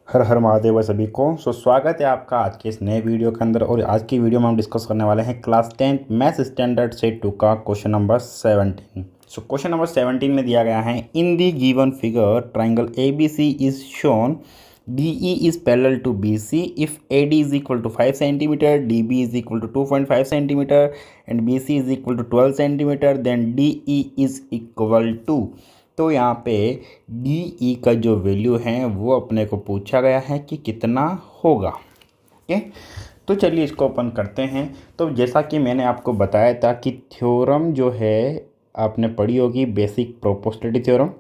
हर हर महादेव सभी को। स्वागत है आपका आज के इस नए वीडियो के अंदर। और आज की वीडियो में हम डिस्कस करने वाले हैं क्लास 10 मैथ्स स्टैंडर्ड सेट 2 का क्वेश्चन नंबर 17। क्वेश्चन नंबर 17 में दिया गया है, in the given figure triangle A B C is shown D E is parallel to B C if A D is equal to 5 centimetre, D B is equal to 2.5 centimetre and B C is equal to 12 centimetre, then D E is equal to. तो यहाँ पे D E का जो value है वो अपने को पूछा गया है कि कितना होगा। ओके, तो चलिए इसको ओपन करते हैं। तो जैसा कि मैंने आपको बताया था कि थ्योरम जो है आपने पढ़ी होगी, basic proportionality theorem,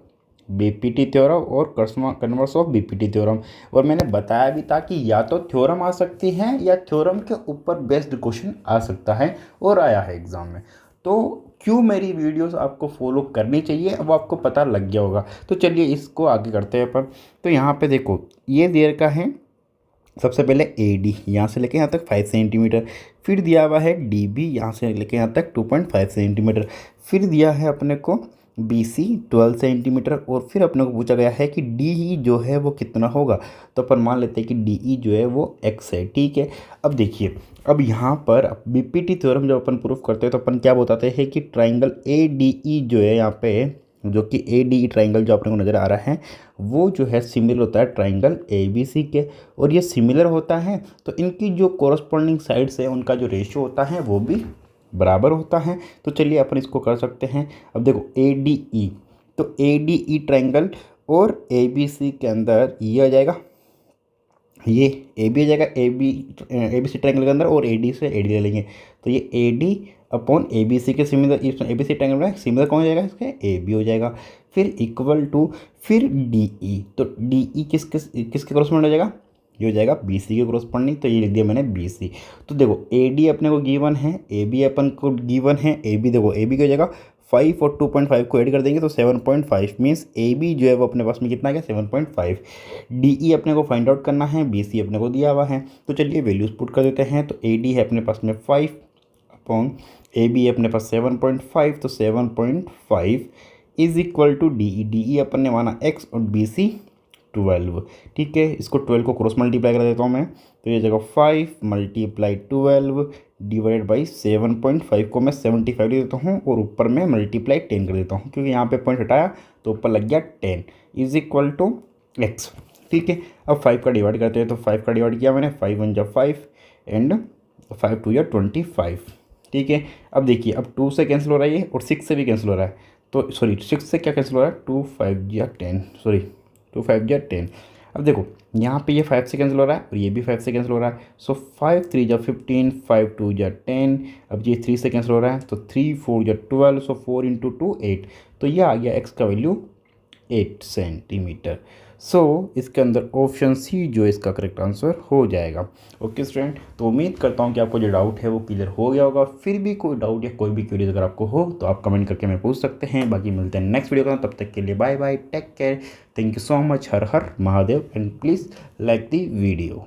BPT theorem और कन्वर्स ऑफ बीपीटी थ्योरम। और मैंने बताया भी था कि या तो थ्योरम आ सकती है या थ्योरम के ऊपर बेस्ड क्वेश्चन आ सकता है, और आया है एग्जाम में। तो क्यों मेरी वीडियोस आपको फॉलो करनी चाहिए अब आपको पता लग गया होगा। तो चलिए इसको आगे करते हैं अपन। तो यहाँ पे देखो, ये देर का है सबसे पहले ए डी, यहाँ से लेके यहाँ तक 5 सेंटीमीटर। फिर दिया हुआ है डी बी, यहाँ से लेके यहाँ तक 2.5 सेंटीमीटर। फिर दिया है अपने को बी सी 12 सेंटीमीटर। और फिर अपने को पूछा गया है कि डी ई जो है वो कितना होगा। तो अपन मान लेते हैं कि डी ई जो है वो एक्स है। ठीक है, अब देखिए, अब यहाँ पर बीपीटी थ्योरम जब अपन प्रूफ करते हैं तो अपन क्या बताते हैं कि ट्राइंगल ए डी ई जो है यहाँ पे, जो कि ए डी ई ट्राइंगल जो अपने को नज़र आ रहा है वो जो है सिमिलर होता है ट्राइंगल ए बी सी के। और ये सिमिलर होता है तो इनकी जो कोरस्पॉन्डिंग साइड्स है उनका जो रेशियो होता है वो भी बराबर होता है। तो चलिए अपन इसको कर सकते हैं। अब देखो ए डी ई, तो ए डी ई ट्राइंगल और ए बी सी के अंदर ये आ जाएगा, ये ए बी आ जाएगा ए बी सी ट्राइंगल के अंदर, और ए डी से ए डी ले लेंगे तो ये A D upon A B C के similar, A B C triangle में सिमिलर कौन हो जाएगा, इसके ए बी हो जाएगा। फिर इक्वल टू, फिर डी ई, तो डी ई किसके कॉरस्पॉन्ड हो जाएगा, ये हो जाएगा बी सी के कॉरस्पॉन्डिंग। तो ये लिख दिया मैंने बी सी। तो देखो ए डी अपने को गिवन है, ए बी अपन को गिवन है, ए बी देखो ए बी क्या हो जाएगा 5 और 2.5 को ऐड कर देंगे तो 7.5 मीन्स ए बी जो है वो अपने पास में कितना आ गया 7.5। डी ई अपने को फाइंड आउट करना है, बी सी अपने को दिया हुआ है। तो चलिए वैल्यूज पुट कर देते हैं। तो ए डी है अपने पास में 5 अपॉन ए बी है अपने पास 7.5, तो 7.5 is equal to D E. D E अपन ने माना एक्स और बी सी 12। ठीक है, इसको 12 को क्रॉस मल्टीप्लाई कर देता हूँ मैं, तो ये जगह 5 मल्टीप्लाई 12 डिवाइडेड बाई 7.5 को मैं 75 दे देता हूँ और ऊपर में मल्टीप्लाई 10 कर देता हूँ, क्योंकि यहाँ पे पॉइंट हटाया तो ऊपर लग गया 10 इज इक्वल टू एक्स। ठीक है, अब 5 का डिवाइड करते हैं, तो 5 का डिवाइड किया मैंने, 5 1 जा 5 एंड 5 2 जा 25। ठीक है, अब देखिए, अब 2 से कैंसिल हो रहा है ये और 6 से भी कैंसिल हो रहा है। तो सॉरी 6 से क्या कैंसिल हो रहा है, 2 5 जा 10, सॉरी 2 5 जा 10। अब देखो यहाँ पे ये 5 से कैंसिल हो रहा है और ये भी 5 से कैंसिल हो रहा है। सो 5 3 जा 15, 5 2 जा 10। अब ये 3 से कैंसिल हो रहा है तो 3 4 जा 12, सो 4 इंटू 2 8। तो ये आ गया एक्स का वैल्यू 8 सेंटीमीटर। सो इसके अंदर ऑप्शन सी जो इसका करेक्ट आंसर हो जाएगा। ओके स्टूडेंट, तो उम्मीद करता हूँ कि आपको जो डाउट है वो क्लियर हो गया होगा। फिर भी कोई डाउट या कोई भी क्वेरीज अगर आपको हो तो आप कमेंट करके मैं पूछ सकते हैं। बाकी मिलते हैं नेक्स्ट वीडियो का, तब तक के लिए bye bye, take care, thank you so much, हर हर Mahadev, and please like the video.